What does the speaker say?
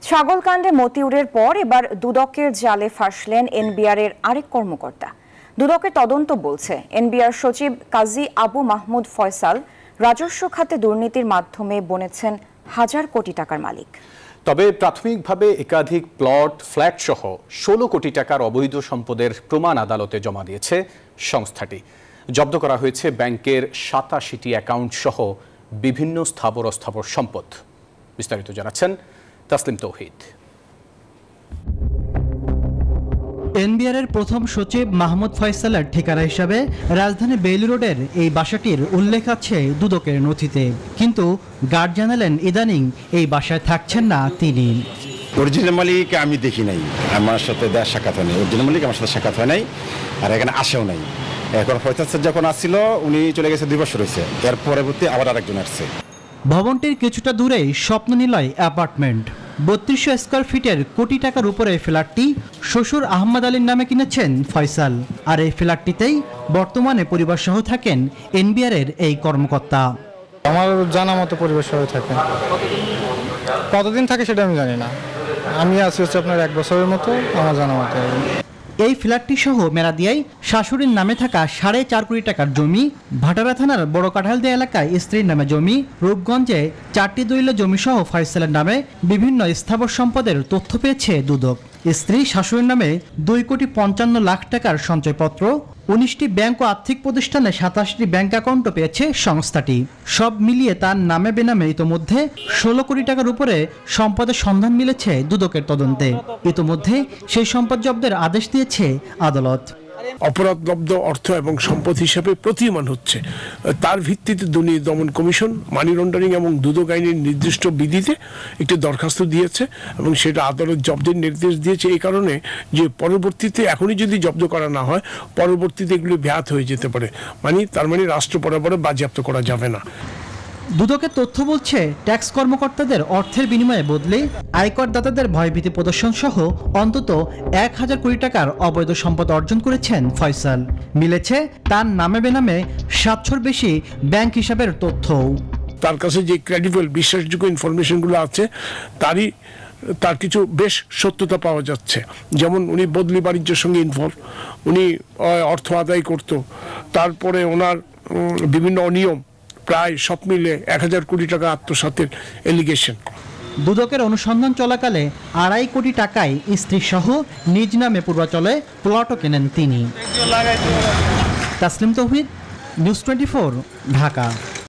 ছাগলকাণ্ডে মতিউরের পর এবার দুদকের জালে ফাঁসলেন এনবিআরের আরেক কর্মকর্তা। দুদকের তদন্ত বলছে এনবিআর সচিব কাজী আবু মাহমুদ ফয়সাল রাজস্ব খাতে দুর্নীতির মাধ্যমে বনেছেন হাজার কোটি টাকার মালিক। তবে প্রাথমিকভাবে একাধিক প্লট, ফ্ল্যাট সহ ১৬ কোটি টাকার অবৈধ সম্পদের প্রমাণ আদালতে জমা দিয়েছে সংস্থাটি। জব্দ করা হয়েছে ব্যাংকের ৮৭টি অ্যাকাউন্ট সহ বিভিন্ন স্থাবর অস্থাবর সম্পদ। বিস্তারিত জানাচ্ছেন তাসলিম তৌহিদ। এনবিআরের প্রথম সচিব মাহমুদ ফয়সালের ঠিকানা হিসাবে রাজধানী বেইলি রোডের এই বাসাটির উল্লেখ আছে দুদকের নথিতে, কিন্তু গার্ড জানালেন ইদানিং এই বাসায় থাকছেন না তিনি। অরিজিনাল মালিক আমি দেখি নাই, আমার সাথে সাক্ষাৎ হয় নাই। অরিজিনাল মালিক আমার সাথে সাক্ষাৎ হয় নাই, আর এখানে আসেও নাই। এখন ফয়সাল স্যার যখন আসছিল উনি চলে গেছে ২ বছর হয়েছে, এর পরবর্তী আবার আরেকজন আসছে। ভবনটির কিছুটা দূরেই স্বপ্ন নিলয় অ্যাপার্টমেন্ট। ৩২০০ স্কয়ার ফিটের কোটি টাকার উপরে ফ্ল্যাটটি শ্বশুর আহমদ আলীর নামে কিনেছেন ফয়সাল। আর এই ফ্ল্যাটটিতেই বর্তমানে পরিবার সহ থাকেন এনবিআরের এই কর্মকর্তা। আমার জানা মতো পরিবার সহ থাকেন। কতদিন থাকে সেটা আমি জানি না। আমি আছি হচ্ছে আপনার ১ বছরের মতো, আমার জানা মতো। এই ফ্ল্যাটটি সহ মেরাদিয়ায় শাশুড়ির নামে থাকা ৪.৫ কোটি টাকার জমি, ভাটারা থানার বড় কাঁঠালদিয়া এলাকায় স্ত্রীর নামে জমি, রূপগঞ্জে ৪টি দলিল জমি সহ ফয়সালের নামে বিভিন্ন স্থাবর সম্পদের তথ্য পেয়েছে দুদক। স্ত্রী শাশুড়ির নামে ২,৫৫,০০,০০০ টাকার সঞ্চয়পত্র, ১৯টি ব্যাংক ও আর্থিক প্রতিষ্ঠানে ৮৭টি ব্যাংক অ্যাকাউন্টও পেয়েছে সংস্থাটি। সব মিলিয়ে তার নামে বেনামে ইতোমধ্যে ১৬ কোটি টাকার উপরে সম্পদের সন্ধান মিলেছে দুদকের তদন্তে। ইতোমধ্যে সেই সম্পদ জব্দের আদেশ দিয়েছে আদালত। অপরাধলব্ধ অর্থ এবং সম্পদ হিসাবে প্রতীয়মান হচ্ছে, তার ভিত্তিতে দুর্নীতি দমন কমিশন মানি লন্ডারিং এবং দুদক আইনের নির্দিষ্ট বিধিতে একটি দরখাস্ত দিয়েছে এবং সেটা আদালত জব্দের নির্দেশ দিয়েছে। এই কারণে যে পরবর্তীতে এখনই যদি জব্দ করা না হয়, পরবর্তীতে এগুলি ব্যাহত হয়ে যেতে পারে। তার মানে রাষ্ট্র বরাবরে বাজেয়াপ্ত করা যাবে না। দুদকের তথ্য বলছে ট্যাক্স কর্মকর্তাদের অর্থের বিনিময়ে বদলে আয়করদাতাদের ভয়ভীতি প্রদর্শন সহ অন্তত ১,০০০ কোটি টাকার অবৈধ সম্পদ অর্জন করেছেন ফয়সাল। মিলেছে তার নামে বেনামে ৭০০-র বেশি ব্যাংক হিসাবের তথ্য। তার কাছে যে ক্রেডিবল বিশ্বাসযোগ্য ইনফরমেশনগুলো আছে তার কিছু বেশ সত্যতা পাওয়া যাচ্ছে। যেমন উনি বদলি বাণিজ্যের সঙ্গে ইনভলভ, উনি অর্থ আদায় করত, তারপরে ওনার বিভিন্ন অনিয়ম, প্রায় সব মিলে ১,০০০ কোটি টাকা আত্মসাতের এলিগেশন। দুদকের অনুসন্ধান চলাকালে ২.৫ কোটি টাকায় স্ত্রী সহ নিজ নামে পূর্বাচলে প্লটও কেনেন তিনি। তাসলিম তৌহিদ, নিউজ 24, ঢাকা।